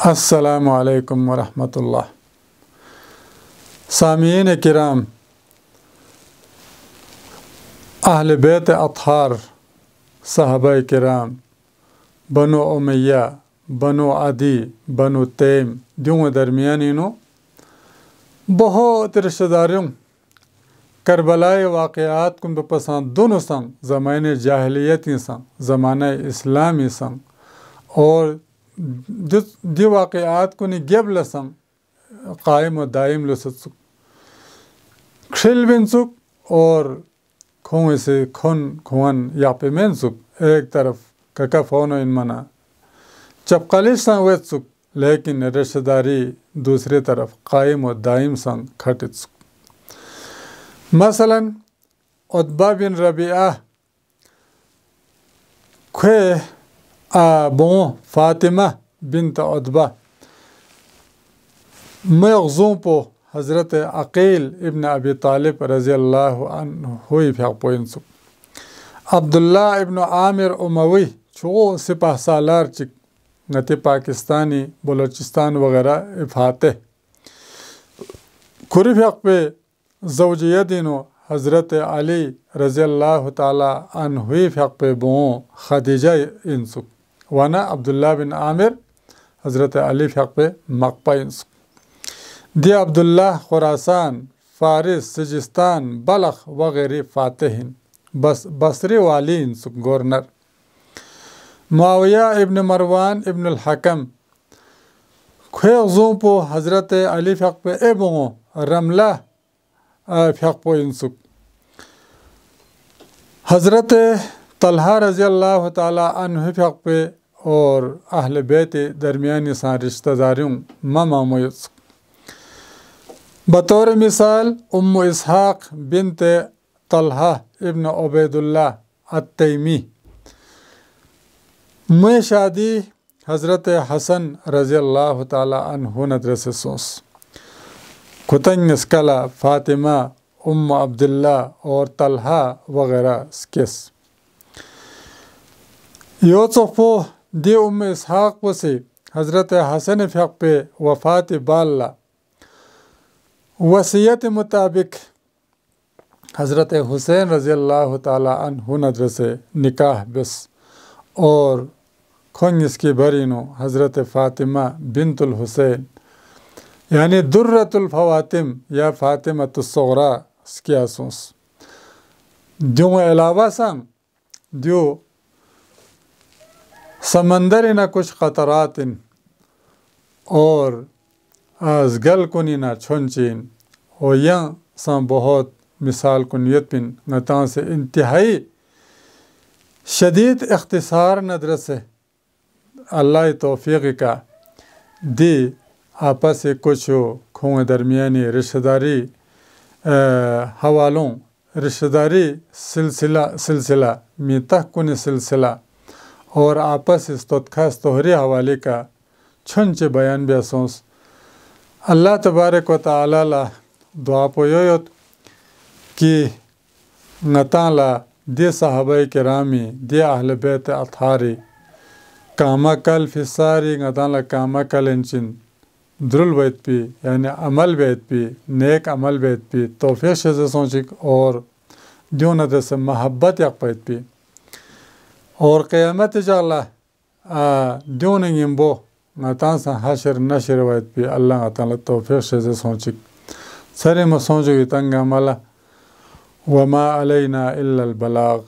السلام علیکم ورحمۃ اللہ۔ سامعین کرام، اہل بیت اطہار، صحابہ کرام، بنو امیہ، بنو عدی، بنو تیم دیوں درمیانی نو بہت رشتہ داریوں کربلائی واقعات کن بپسند دونوں سنگ زمانہ جاہلیتی سنگ زمانہ اسلامی سنگ اور دی واقعات کنی گیب لسنگ قائم و دائم لسک کھل بن سک اور کھون سے کھون یا پہ مین سک ایک طرف ککا فونو ان منا چپقلیش سنگ ویت سک لیکن رشتہ داری دوسری طرف قائم و دائم سنگ کھٹت سک۔ مثلا عتبہ بن ربیعہ بون فاطمہ بنت عتبہ مغزوم پو حضرت عقیل ابن ابی طالب رضی اللہ عنہ ہوئی پھیق پوئن سک۔ عبداللہ ابن عامر اموی چھو سپاہ سالار چک نتی پاکستانی بلوچستان وغیرہ فاتح کھری پھیق پہ زوجیہ دینو حضرت علی رضی اللہ تعالی عنہ ہوئی پھیق پہ بون خدیجہ انسک وانا عبداللہ بن عامر حضرت علی پھیق پہ مقپہ انسک دی عبداللہ خراسان فارس سجستان بلخ وغیرہ فاتح بصری والی انسک گورنر۔ معاویہ ابن مروان ابن الحکم خیغزوں پو حضرت علی پھیق پہ بون رملہ پھیق پو انسک۔ حضرت طلحہ رضی اللہ تعالی عنہ پھیق پہ اور اہل بیت درمیانی سان رشتہ داریوں مامویت بطور مثال ام اسحاق بنت طلحہ ابن عبید اللہ التیمی میں شادی حضرت حسن رضی اللہ تعالی عنہ ندرس سوس کتنگ اسکلا فاطمہ ام عبداللہ اور طلحہ وغیرہ کس یوسفو دی ام اسحاق پسی حضرت حسن پھیق پہ وفات باللہ وصیت مطابق حضرت حسین رضی اللہ تعالی عنہ ندر سے نکاح بس اور کھنگ اس کی برینو حضرت فاطمہ بنت الحسین یعنی درۃ الفواتم یا فاطمہ الصغریٰ سکیاسوس دیوں علاوہ سنگ دیو سمندر نہ کچھ قطرات اور از گل کنی نہ چھنچین اور یہاں سان بہت مثال کنیت پن نتان سے انتہائی شدید اختصار ندر سے اللہ توفیق کا دی آپس سے کچھ کھون درمیانی رشتہ داری حوالوں رشتہ داری سلسلہ میتہ کن سلسلہ اور آپس استخاص حوالے کا چھنچ بیان بیاسونس اللہ تبارک و تعالی لا دعا پویوت کی نتان لا دی صحابہ کرامی دی اہل بیت اطہاری کاما کل فساری نتان لا کاما کل انچن درل بیت پی یعنی عمل بیت پی نیک عمل بیت پی توفیق شزہ سونچک اور دیو ندر سے محبت یک بیت پی اور قیامت جالا دیو نگیم بو نتان سا حشر نشر ویت پی اللہ تعالی توفیق شزہ سونچک سری مسونجو تنگا ملا وما علینا الا البلاغ۔